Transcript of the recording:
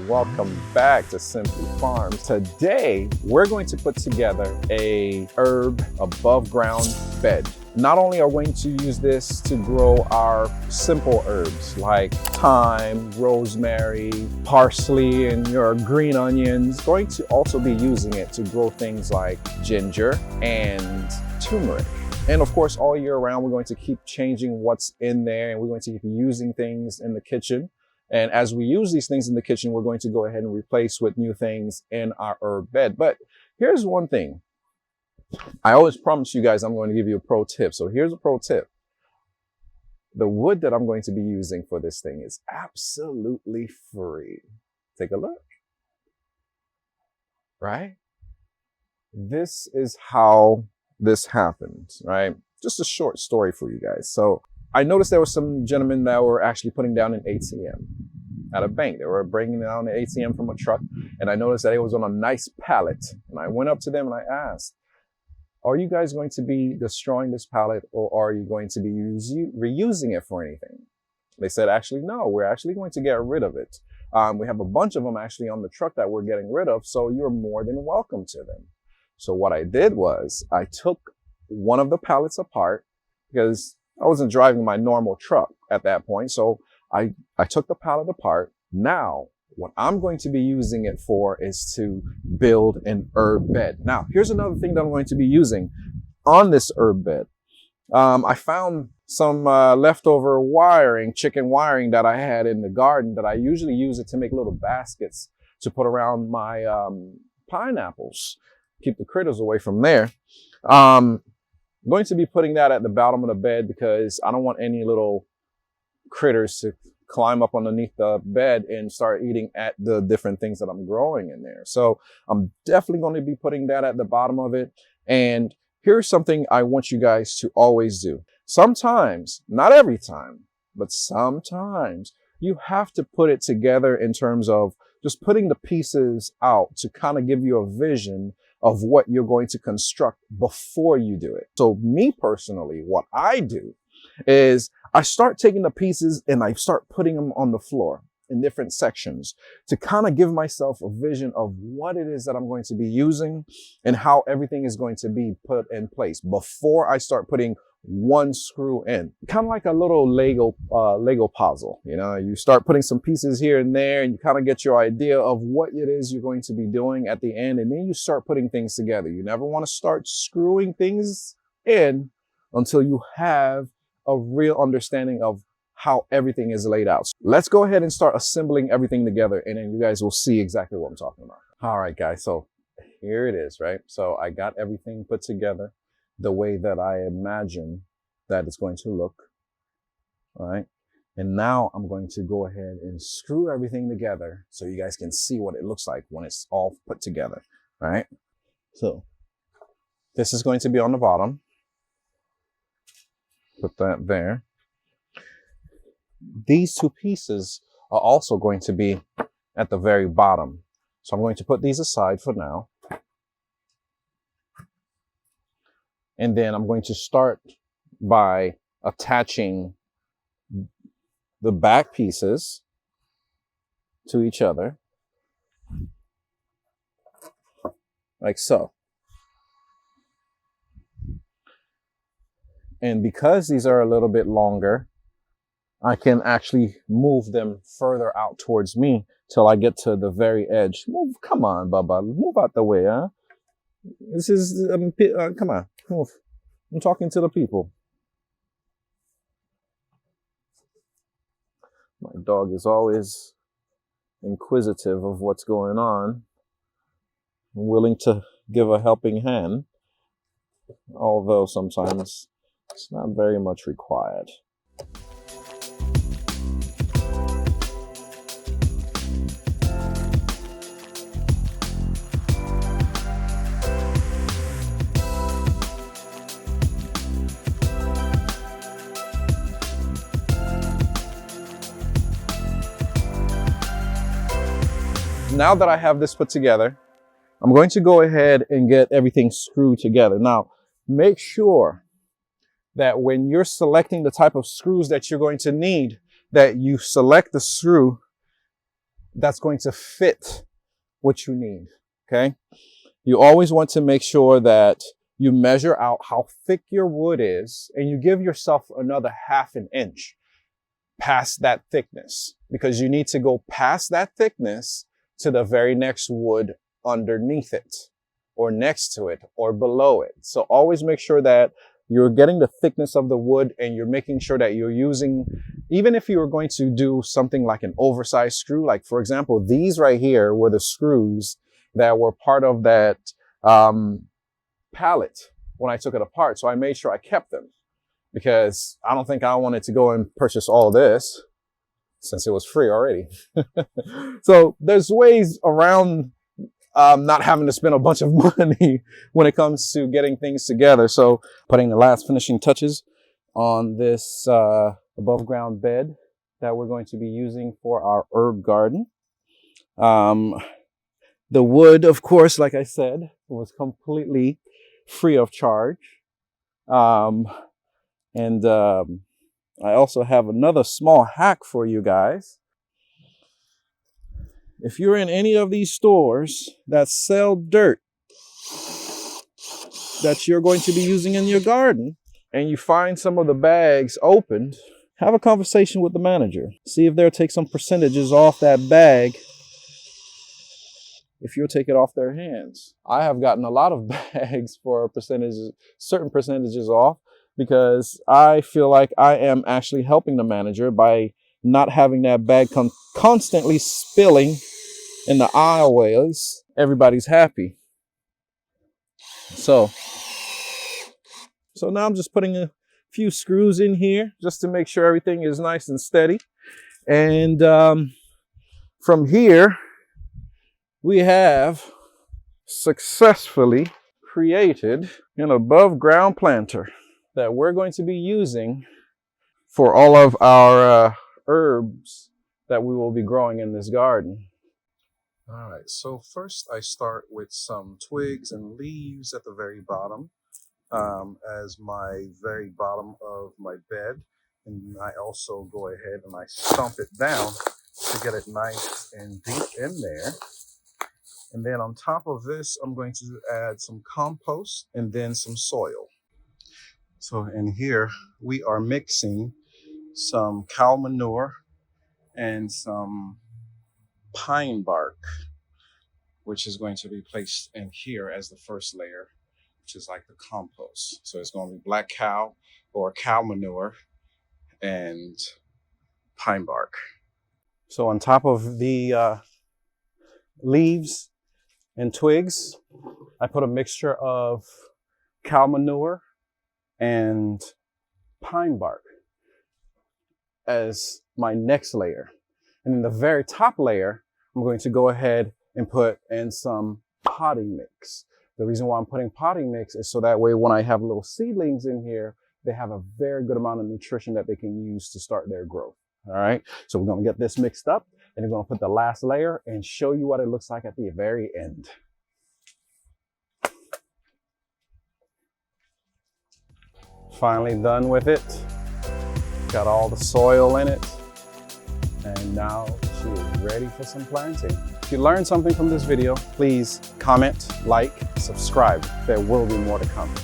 welcome back to Simply Farms. Today, we're going to put together a herb above ground bed. Not only are we going to use this to grow our simple herbs like thyme, rosemary, parsley, and your green onions, we're going to also be using it to grow things like ginger and turmeric. And of course, all year round, we're going to keep changing what's in there, and we're going to keep using things in the kitchen. And as we use these things in the kitchen, we're going to go ahead and replace with new things in our herb bed. But here's one thing. I always promise you guys I'm going to give you a pro tip. So here's a pro tip. The wood that I'm going to be using for this thing is absolutely free. Take a look. Right? This is how this happened, right? Just a short story for you guys. So I noticed there were some gentlemen that were actually putting down an ATM at a bank. They were bringing down an ATM from a truck, and I noticed that it was on a nice pallet. And I went up to them and I asked, are you guys going to be destroying this pallet, or are you going to be reusing it for anything? They said, actually, no, we're actually going to get rid of it. We have a bunch of them actually on the truck that we're getting rid of, so you're more than welcome to them. So what I did was I took one of the pallets apart because I wasn't driving my normal truck at that point. So I took the pallet apart. Now, what I'm going to be using it for is to build an herb bed. Now, here's another thing that I'm going to be using on this herb bed. I found some leftover wiring, chicken wiring that I had in the garden that I usually use it to make little baskets to put around my pineapples. Keep the critters away from there. I'm going to be putting that at the bottom of the bed because I don't want any little critters to climb up underneath the bed and start eating at the different things that I'm growing in there. So I'm definitely going to be putting that at the bottom of it. And here's something I want you guys to always do. Sometimes, not every time, but sometimes you have to put it together in terms of just putting the pieces out to kind of give you a vision of what you're going to construct before you do it. So me personally, what I do is I start taking the pieces and I start putting them on the floor in different sections to kind of give myself a vision of what it is that I'm going to be using and how everything is going to be put in place before I start putting one screw in. Kind of like a little Lego puzzle. You know, you start putting some pieces here and there and you kind of get your idea of what it is you're going to be doing at the end, and then you start putting things together. You never want to start screwing things in until you have a real understanding of how everything is laid out. So let's go ahead and start assembling everything together, and then you guys will see exactly what I'm talking about. All right, guys, so here it is, right? So I got everything put together the way that I imagine that it's going to look, all right? And now I'm going to go ahead and screw everything together so you guys can see what it looks like when it's all put together, all right? So this is going to be on the bottom. Put that there. These two pieces are also going to be at the very bottom. So I'm going to put these aside for now. And then I'm going to start by attaching the back pieces to each other, like so. And because these are a little bit longer, I can actually move them further out towards me till I get to the very edge. Move, come on, Bubba, move out the way, huh? This is, come on, move. I'm talking to the people. My dog is always inquisitive of what's going on, willing to give a helping hand, although sometimes it's not very much required. Now that I have this put together, I'm going to go ahead and get everything screwed together. Now, make sure that when you're selecting the type of screws that you're going to need, that you select the screw that's going to fit what you need, okay? You always want to make sure that you measure out how thick your wood is and you give yourself another 1/2 inch past that thickness, because you need to go past that thickness to the very next wood underneath it or next to it or below it. So always make sure that you're getting the thickness of the wood and you're making sure that you're using, even if you were going to do something like an oversized screw, like for example, these right here were the screws that were part of that pallet when I took it apart. So I made sure I kept them, because I don't think I wanted to go and purchase all this since it was free already. So there's ways around not having to spend a bunch of money when it comes to getting things together. So putting the last finishing touches on this above ground bed that we're going to be using for our herb garden. The wood, of course, like I said, was completely free of charge. I also have another small hack for you guys. If you're in any of these stores that sell dirt that you're going to be using in your garden and you find some of the bags opened, have a conversation with the manager. See if they'll take some percentages off that bag if you'll take it off their hands. I have gotten a lot of bags for percentages, certain percentages off, because I feel like I am actually helping the manager by not having that bag constantly spilling in the aisleways. Everybody's happy. So now I'm just putting a few screws in here just to make sure everything is nice and steady. And from here, we have successfully created an above ground planter that we're going to be using for all of our herbs that we will be growing in this garden. All right, so first I start with some twigs and leaves at the very bottom as my very bottom of my bed. And I also go ahead and I stomp it down to get it nice and deep in there. And then on top of this, I'm going to add some compost and then some soil. So in here, we are mixing some cow manure and some pine bark, which is going to be placed in here as the first layer, which is like the compost. So it's going to be black cow or cow manure and pine bark. So on top of the leaves and twigs, I put a mixture of cow manure and pine bark as my next layer. And in the very top layer, I'm going to go ahead and put in some potting mix. The reason why I'm putting potting mix is so that way when I have little seedlings in here, they have a very good amount of nutrition that they can use to start their growth. All right, so we're going to get this mixed up and we're going to put the last layer and show you what it looks like at the very end. Finally done with it. Got all the soil in it. And now she is ready for some planting. If you learned something from this video, please comment, like, subscribe. There will be more to come.